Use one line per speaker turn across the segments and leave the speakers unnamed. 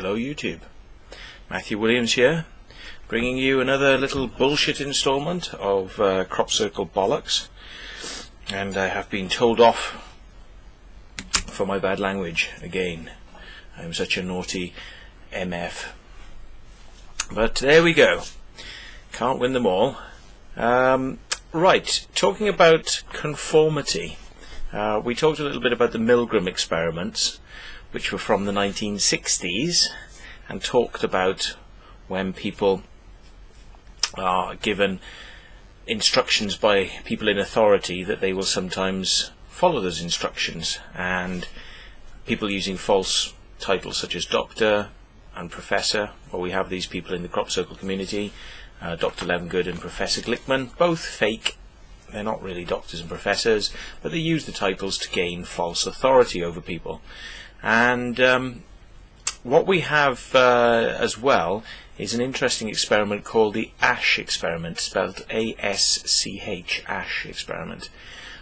Hello YouTube, Matthew Williams here, bringing you another little bullshit installment of crop circle bollocks, and I have been told off for my bad language again. I'm such a naughty MF, but there we go, can't win them all. Right, talking about conformity, we talked a little bit about the Milgram experiments, which were from the 1960s, and talked about when people are given instructions by people in authority that they will sometimes follow those instructions, and people using false titles such as doctor and professor. Well, we have these people in the crop circle community, Dr. Levengood and Professor Glickman, both fake. They're not really doctors and professors, but they use the titles to gain false authority over people. And what we have as well is an interesting experiment called the Asch experiment, spelled A-S-C-H, Asch experiment,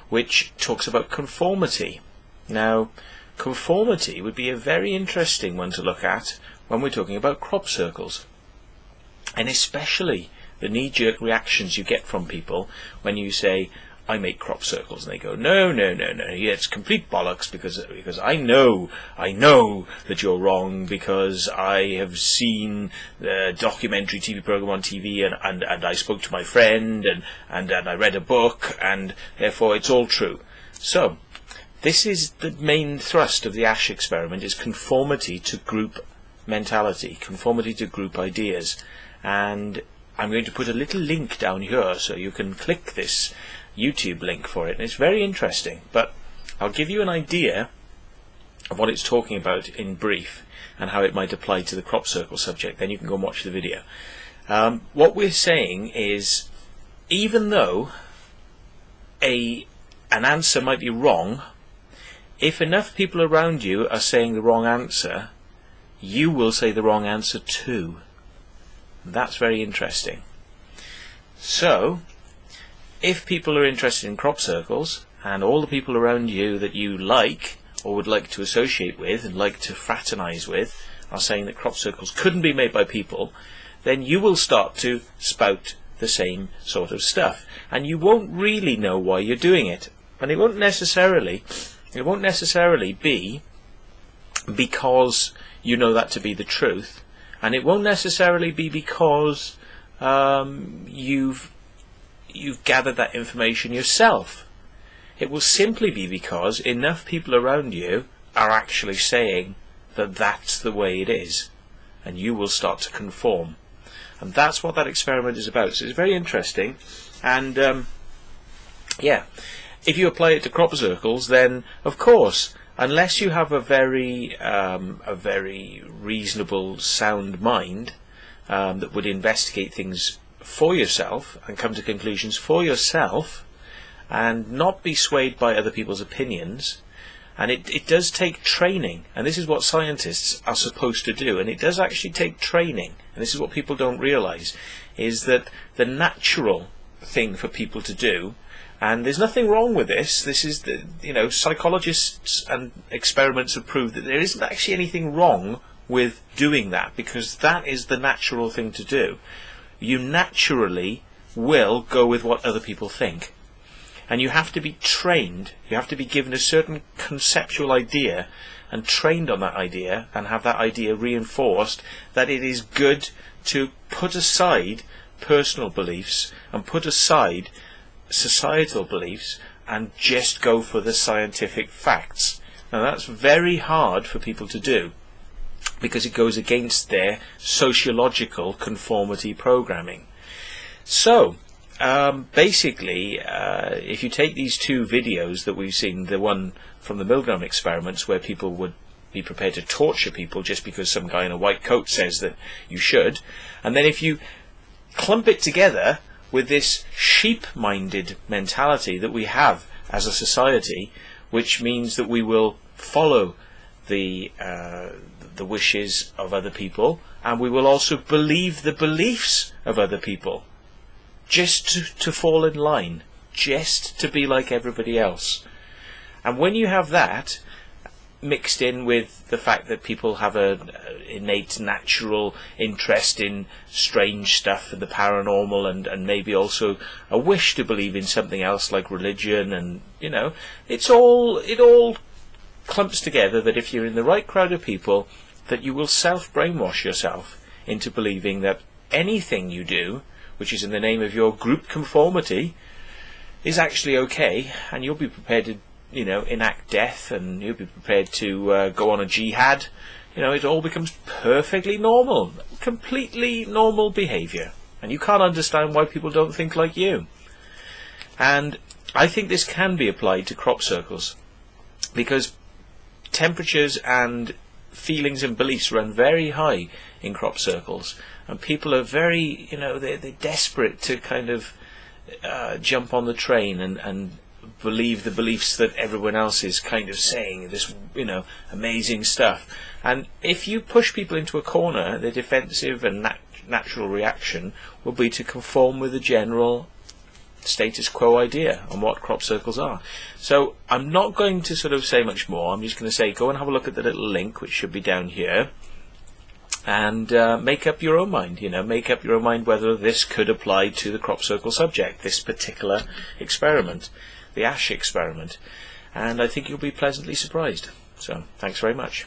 which talks about conformity. Now, conformity would be a very interesting one to look at when we're talking about crop circles, and especially the knee-jerk reactions you get from people when you say, I make crop circles, and they go, no, yeah, it's complete bollocks, because I know that you're wrong, because I have seen the documentary TV program on TV, and I spoke to my friend, and I read a book, and therefore it's all true. So this is the main thrust of the Asch experiment, is conformity to group mentality, conformity to group ideas. And I'm going to put a little link down here so you can click this YouTube link for it, and it's very interesting, but I'll give you an idea of what it's talking about in brief and how it might apply to the crop circle subject. Then you can go and watch the video. What we're saying is, even though an answer might be wrong, if enough people around you are saying the wrong answer, you will say the wrong answer too. That's very interesting. So if people are interested in crop circles, and all the people around you that you like or would like to associate with and like to fraternize with are saying that crop circles couldn't be made by people, then you will start to spout the same sort of stuff, and you won't really know why you're doing it. And it won't necessarily be because you know that to be the truth, and it won't necessarily be because you've gathered that information yourself. It will simply be because enough people around you are actually saying that that's the way it is, and you will start to conform. And that's what that experiment is about. So it's very interesting, and yeah, if you apply it to crop circles, then of course, unless you have a very reasonable, sound mind that would investigate things for yourself and come to conclusions for yourself and not be swayed by other people's opinions. And it does take training, and this is what scientists are supposed to do, and it does actually take training, and this is what people don't realize, is that the natural thing for people to do, and there's nothing wrong with this is the, psychologists and experiments have proved that there isn't actually anything wrong with doing that, because that is the natural thing to do. You naturally will go with what other people think, and you have to be trained, you have to be given a certain conceptual idea and trained on that idea, and have that idea reinforced that it is good to put aside personal beliefs and put aside societal beliefs and just go for the scientific facts. Now that's very hard for people to do, because it goes against their sociological conformity programming. So basically, if you take these two videos that we've seen, the one from the Milgram experiments where people would be prepared to torture people just because some guy in a white coat says that you should, and then if you clump it together with this sheep-minded mentality that we have as a society, which means that we will follow the wishes of other people, and we will also believe the beliefs of other people, just to fall in line, just to be like everybody else. And when you have that, mixed in with the fact that people have an innate natural interest in strange stuff and the paranormal, and maybe also a wish to believe in something else like religion, and it all clumps together that if you're in the right crowd of people, that you will self-brainwash yourself into believing that anything you do, which is in the name of your group conformity, is actually okay, and you'll be prepared to enact death, and you'll be prepared to go on a jihad. It all becomes perfectly normal, completely normal behaviour, and you can't understand why people don't think like you. And I think this can be applied to crop circles, because temperatures and feelings and beliefs run very high in crop circles, and people are very, they're desperate to kind of jump on the train and believe the beliefs that everyone else is kind of saying, this amazing stuff. And if you push people into a corner, the defensive and natural reaction will be to conform with the general status quo idea on what crop circles are. So I'm not going to sort of say much more. I'm just going to say go and have a look at the little link, which should be down here, and make up your own mind. Make up your own mind whether this could apply to the crop circle subject, this particular experiment, the Asch experiment, and I think you'll be pleasantly surprised. So thanks very much.